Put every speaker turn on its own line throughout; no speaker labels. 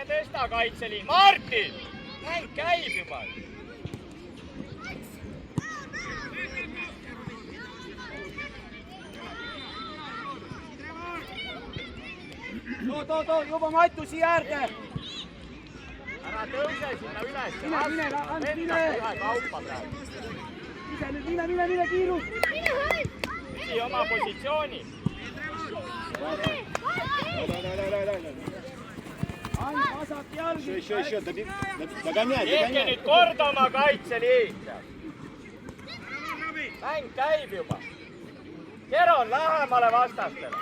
tõsta kaitseliin. Martin! Mäng käib juba.
Too, juba Matu siia äärde.
Ära tõuse sinna üles.
Mine. Ise nüüd mine, kiirus.
Püsi oma positsiooni.
Vasak jalg.
Еще, догоняй.
Tehke nüüd korda oma kaitseliit. Mäng käib juba. Keron lähemale vastastele.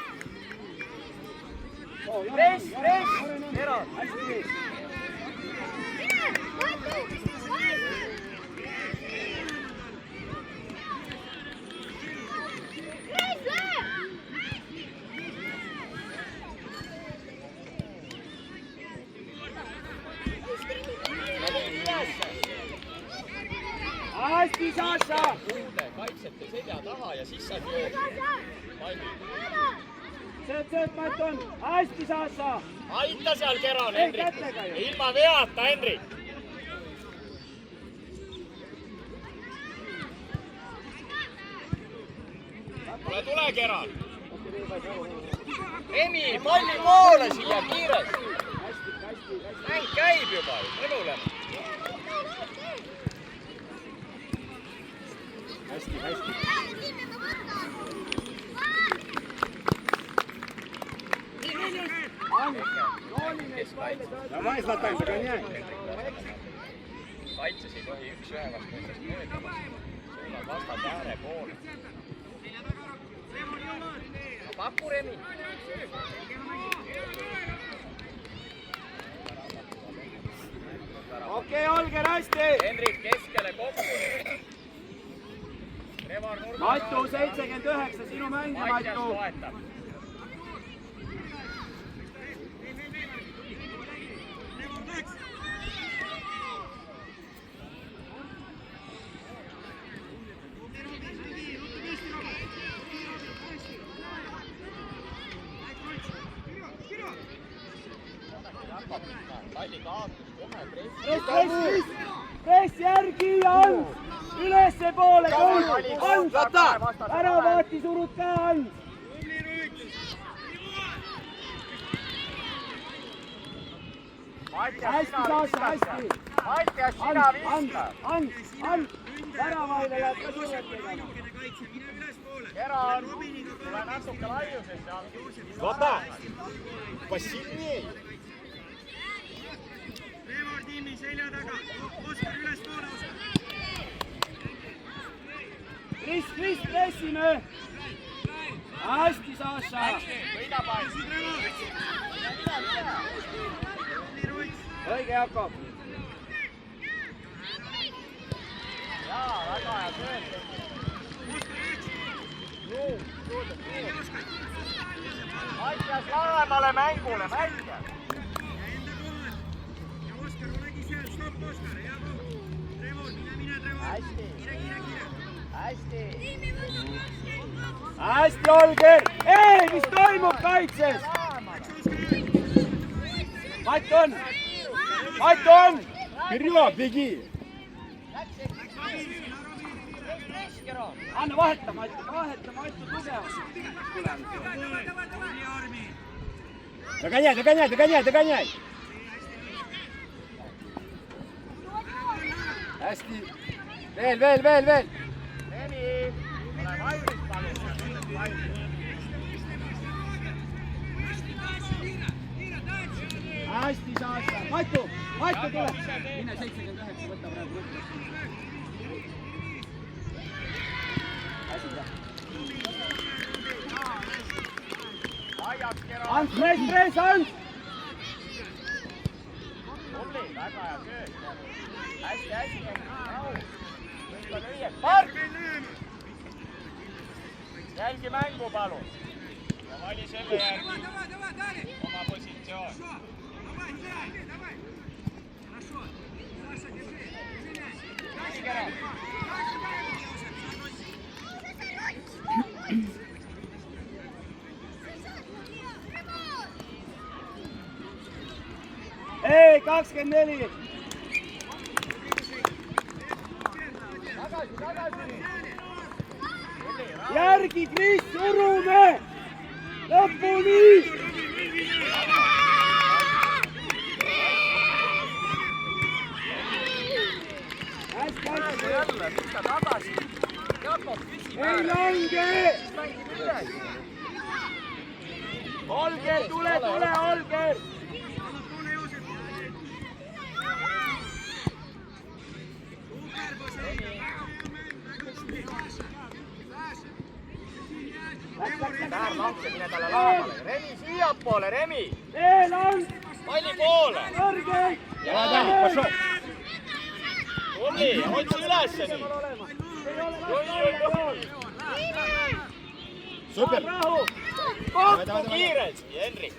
Press, Keron.
Hästi, Saša!
Kaitsete selja taha ja siis saad jooga.
Sööt, Maton! Hästi, Saša!
Aita seal Keron, Hendrik! Ilma veata, Hendrik! Tule, Keron! Emi, palli poole siia kiiresti! Mäng käib juba, mõnuleme!
Hästi. Давай, Златан, догоняй.
Kaitses ei tohi üks-ühe vastu endast mööda. Suunad vastad ääre poole. Paku Remi.
Okei, Olger, hästi!
Hendrik keskele kokku.
Matu, 79, sinu mäng, Matu!
Palli kaotus kohe
press järgi, Hans! Ülesse poole, Hans! Ära vaati, surud ka, Hans! Hästi, Saša, hästi!
Mattias, sina viska!
Hans! Väravaile läheb ka survet tegema!
Keron, tule natuke laiusesse!
Златан, посильнее!
Tiimi selja taga, Oskar üles poole, Oskar!
Kris, pressime! Hästi, Saša!
Võida pall!
Õige, Jakob!
Jaa, väga hea sööt! Mattias, lähemale mängule, mänge!
Hästi, Olger! Ei, mis toimub kaitses? Maton!
Вперед, беги!
Anna vaheta, Matu tugevas!
Догоняй! Hästi! Veel!
Emi, ole valmis palun!
Hästi, Saša! Matu tule! Mine 79, võta praegu võtta. Hans, press, Hans!
Tubli, väga hea sööt! Hästi! Võtta lüüa! Mark! Jälgi mängu palun! Ja vali selle järgi oma positsioon!
24. järgi, Kris, surume! lõpuni! hästi, hästi!
jälle, pista tagasi. Jakob, küsi
ei lange! Olger, tule, Olger!
Täär lankse, mine talle laamale. Remi siiapoole, Remi!
Lang!
Palli poole!
Kõrge!
Tuli, otsi ülesse nüüd!
Super!
Rahu!
Kokku kiiresti, Henrik!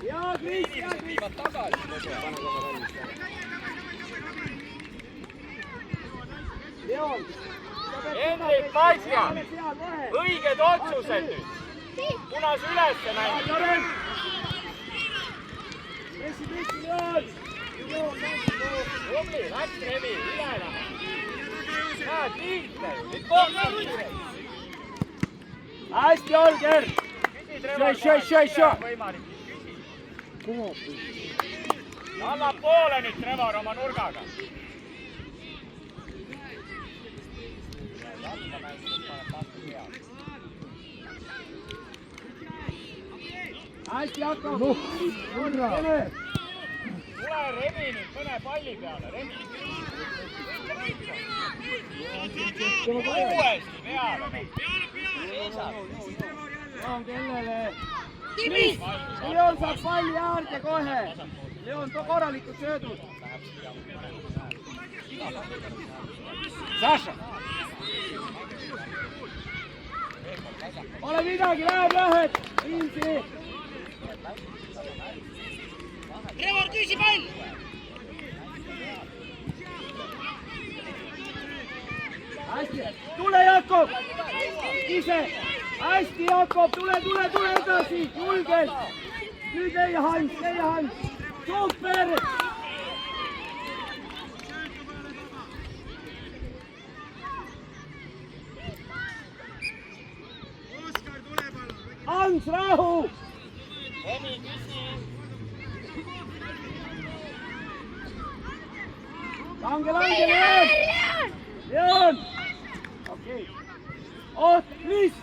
Ja, Kris!
Viivad tagasi.
Leon!
Henrik, Maisja! Õiged otsused nüüd! Punas ülesse mängida!
Messi, Leon!
Tubli, läks Remi, üle lähe! Näed, lihtne! Nüüd kokku kiiresti!
Hästi, Olger!
Võimalik, küsi! Annab poole nüüd Trevor oma nurgaga!
Hästi, Jakob!
Tule Remi nüüd mõne palli peale, Remi! Uuesti peale! Seisab!
Leon, kellele? Kris! Leon saab palli äärde kohe! Leon, too korralikud söödud!
Saša!
Ole midagi, lähed! Viimsi!
Trevor, küsi pall!
Hästi! Tule, Jakob! Ise! Hästi, Jakob! Tule edasi! Julgelt! Nüüd leia Hans! Super! Hans, rahu!
Remi, küsi!
Lange, Leon! Leon! Okei. Oot, Kris!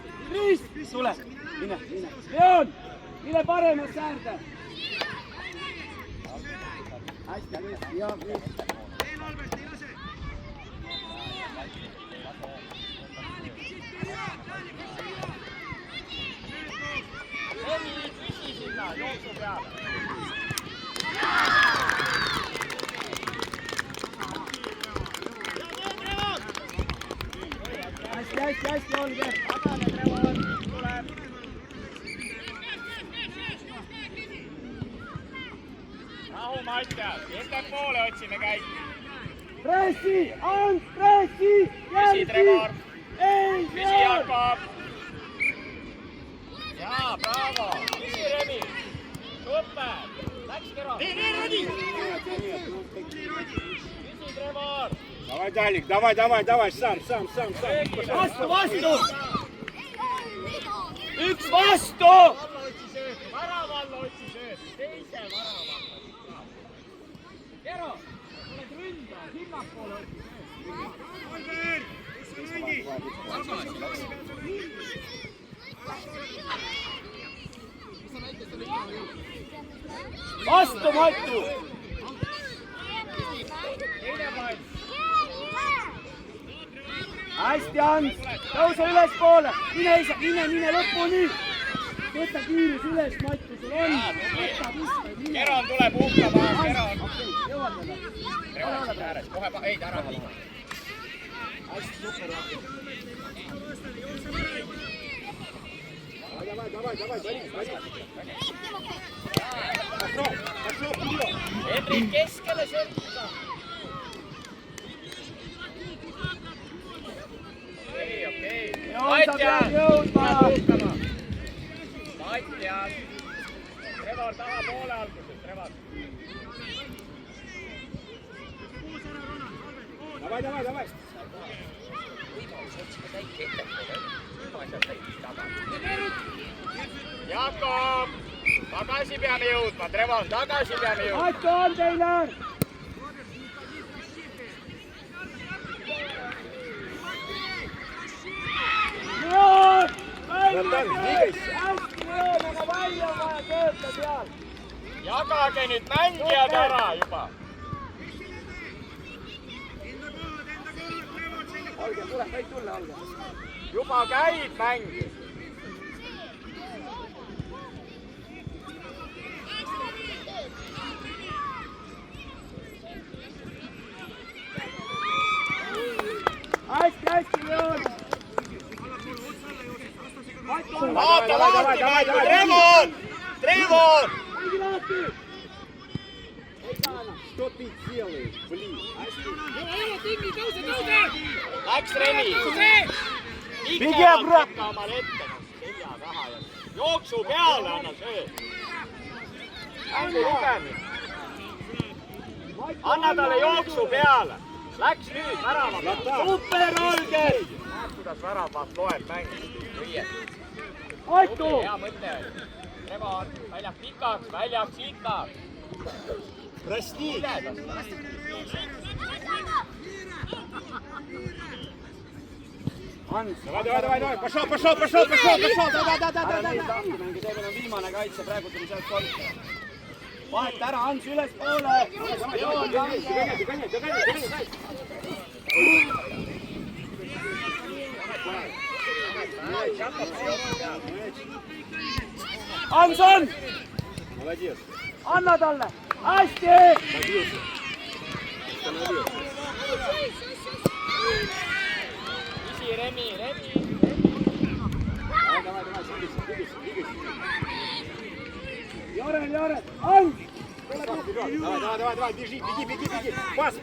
Tule! Mine! Leon! Mine paremasse äärde! Hästi, ja Kris!
Remi, küsi sinna, jooksu peale!
Hästi, Olger!
Tagane, Trevor, tuleb! Rahu, Mattias, ettepoole otsime käiku!
Pressi! Ants, pressi!
Küsi, Trevor!
Ei,
Küsi, Jakob! Jaa, bravo! Küsi, Remi! Super! Läks Kero! Küsi, Trevor!
Давай, Далик, давай, сам.
Vastu! Üks vastu!
Värava alla otsi sööd! Teise värava alla! Kero! Oled ründa! Sinnapoole otsi sööd!
Vastu, Matu!
Teine pall!
Hästi, Hans! Tõuse ülespoole! Mine lõpuni! Võta kiirus üles, Matu, sul on! Võta, viska, mine!
Keron tuleb uhkama! Keron!
Jõuad seda?
Trevor ääres, kohe ei, ära liiga!
Hästi, super!
Давай,
Hendrik keskele sööta!
Leon, sa pead jõudma.
Mattias. Trevor taha poole alguses, Trevor.
Davai, davai, davai.
Jakob, tagasi peame jõudma, Trevor, tagasi peame jõudma.
Matto on teile. Leon! Hästi Leon, aga välja on vaja tööta seal.
Jagage nüüd mängijad ära juba.
Olge, tule, võid tulla, Olge.
Juba käib mäng.
Hästi, Leon.
Vaata, Trevor! Trevor!
Mängin lahti.
Что ты делаешь, блин?
Läks Remi.
Pigem
võtta omale ette selja taha ja jooksu peale anna söö. Mängu lugemine. Anna talle jooksu peale. Läks nüüd väravaht.
Super, Olge.
Näed, kuidas väravaht loeb mängu.
Matto.
Hea mõte. Trevor, väljak pikaks, väljak sikaks.
Прости.
Hans.
Давай. Пошел.
Ära neid lahti mängi, see meil on viimane kaitse, praegu tuli sealt korda. Vaheta ära, Hans, ülespoole. Leon, lange. Hanson!
Молодец.
Anna talle! Hästi!
Isi, Remi.
Jarel! Hans!
Давай, беги. Пас.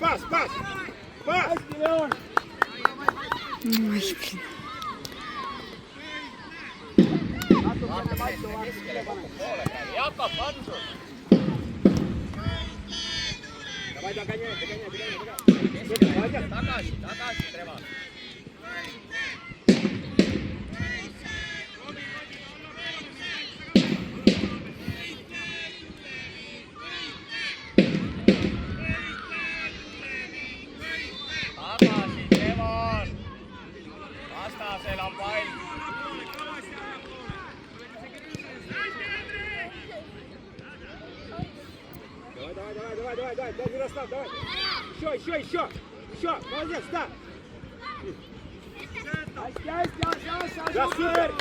Hästi, Leon!
Jakob, Hansu.
Давай, догоняй.
Tagasi, Trevor. Tagasi, Trevor. Vastasel on pall.
Давай, дай Ярослав, давай. Еще. Молодец, да.
Ja super!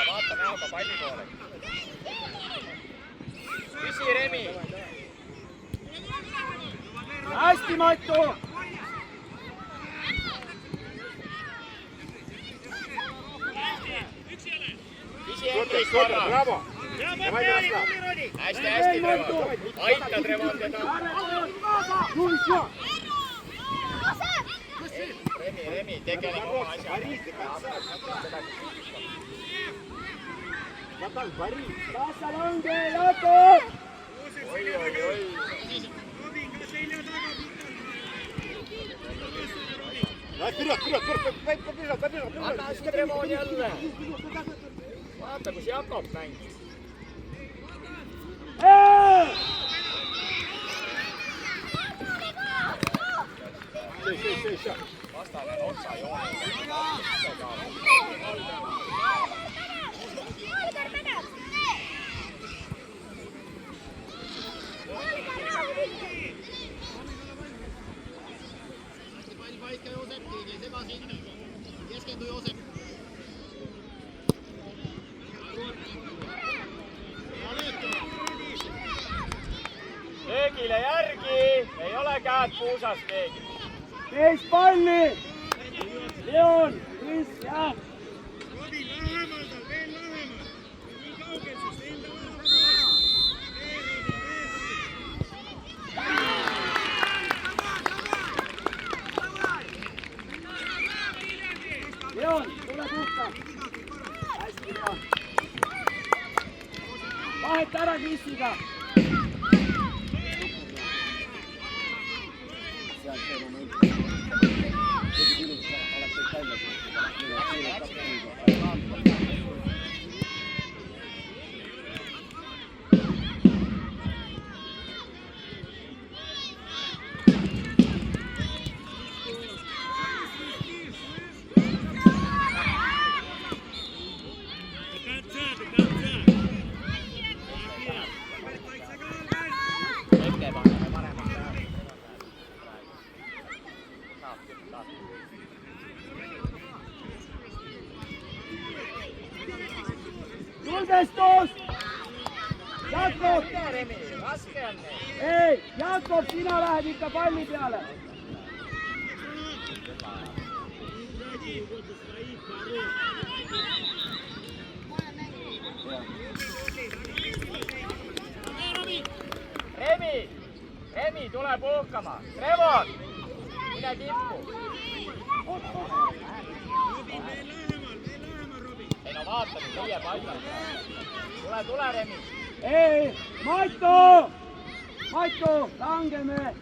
Vaata näoga palli poole. Püsi, Remi.
Hästi, Matto!
Püsi, Hendrik, korra.
Браво. Давай, Ярослав.
Hästi, Trevor. Aita Trevor teda.
Ну еще.
Remi, tegeleb oma asjaga.
Борись до конца. Натан, борись.
Kassa lange, Jakob!
Oi.
Давай вперед. Побежал.
Anna siis Trevor jälle. Vaata, kus Jakob mängis.
Еще.
Vastane on otsa joone. Keegile järgi, ei ole käed puusas keegi.
Teist palli! Leon, Kris, jah! Vaheta ära Kristiga. Sealt see moment. Kõige ilusam oleks kõik välja suhtuda. Julgestus! Jakob! Ei, Jakob, sina lähed ikka palli peale.
Remi, tule puhkama. Trevor, mine tippu. Ei no vaata nüüd viie paigale. Tule, Remi.
Ei, Maito, langeme.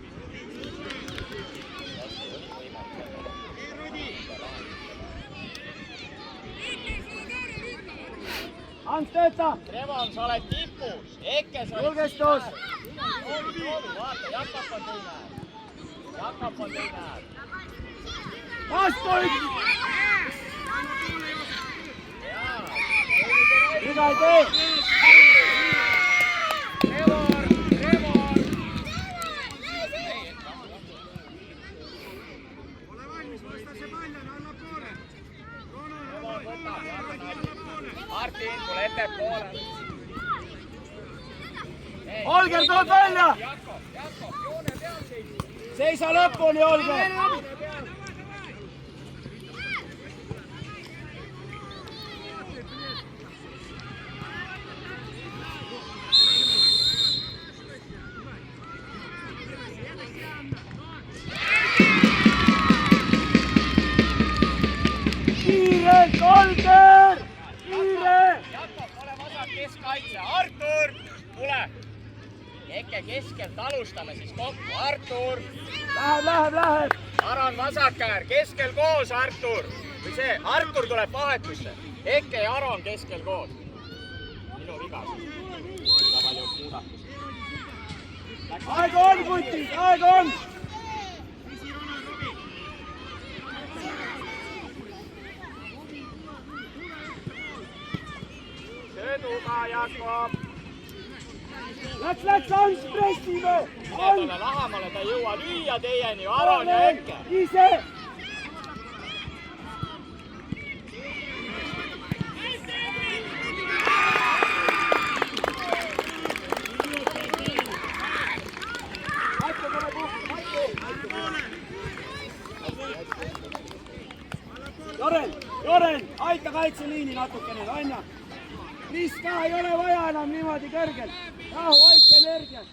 Ants tööta.
Trevor, sa oled tipus. Ekkes oled.
Julgestus.
Proovi, vaata, Jakob on teine äär.
Vastu üks. Viga ei tee.
Trevor.
Ole valmis, vastase pall on allapoole.
Martin, tule ettepoole.
Olger, tood välja.
Jakob, joone peal seisib.
Seisa lõpuni, Olger. Kiire, Olger! Kiire!
Jakob, ole vasak keskkaitse. Artur, tule. Eke keskelt alustame siis kokku. Artur.
Läheb.
Aron vasakäär, keskel koos, Artur. Või see, Artur tuleb vahetusse. Eke ja Aron keskel koos. Minu viga siis. Liiga palju muudatusi.
Aeg on, kutis, aeg on!
Sööduga, Jakob.
Läks, Ants, pressime!
Talle lahamale, ta ei jõua lüüa teieni, Aron ja Eke.
Ise! Joren, aita kaitseliini natukene, Anja. Kris ka ei ole vaja enam niimoodi kõrgelt. Rahu, hoidke energiat.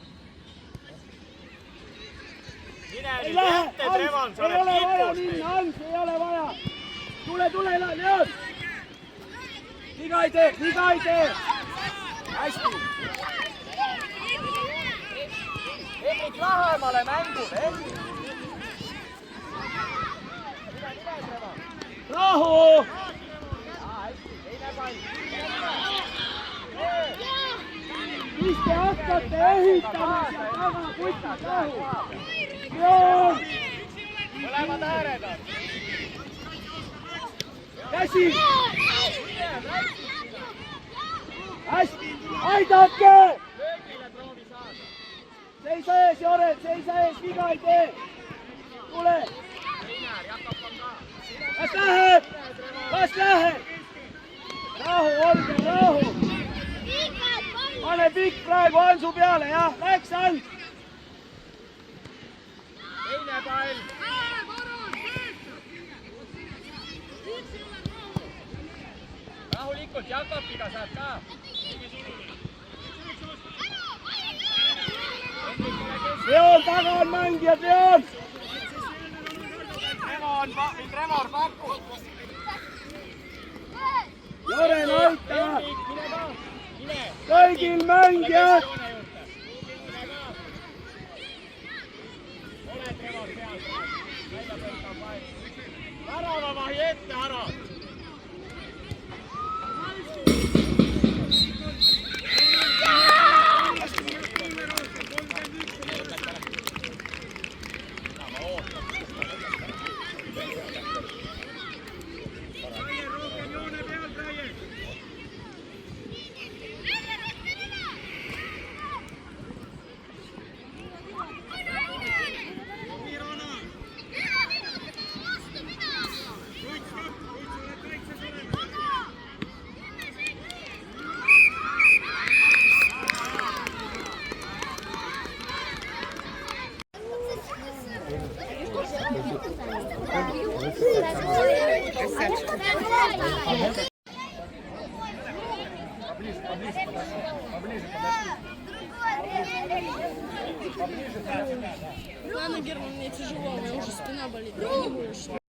Mine
Ei
nüüd
lähe,
ette, Trevon, sa
ei
oled
ole vaja
tipus.
minna, Ants, ei ole vaja. Tule, Leon. Viga ei tee. Hästi.
Emmik lähemale mängule,
Rahu. Mis te hakkate ehitama seal taga, kutid, rahu. Joon.
mõlemad ääred on.
Käsi. Hästi, aidake. Seisa ees, Joren, seisa ees, viga ei tee. Tule. Las läheb. Rahu, olge rahu. Pane pikk praegu Hansu peale, jah, läks Hans.
Teine pall. Rahulikult Jakobiga saad ka.
Leon, taga on mängijad, Leon.
Trevor pakub.
Jaren, aita!
Mine ka! Mine!
Kõigil mängijad!
Ole Trevor peal praegu. Välja põlkab vaid. Väravavahi ette, Aron!
Ладно, Герман, мне тяжело, у меня уже спина болит. Я не буду.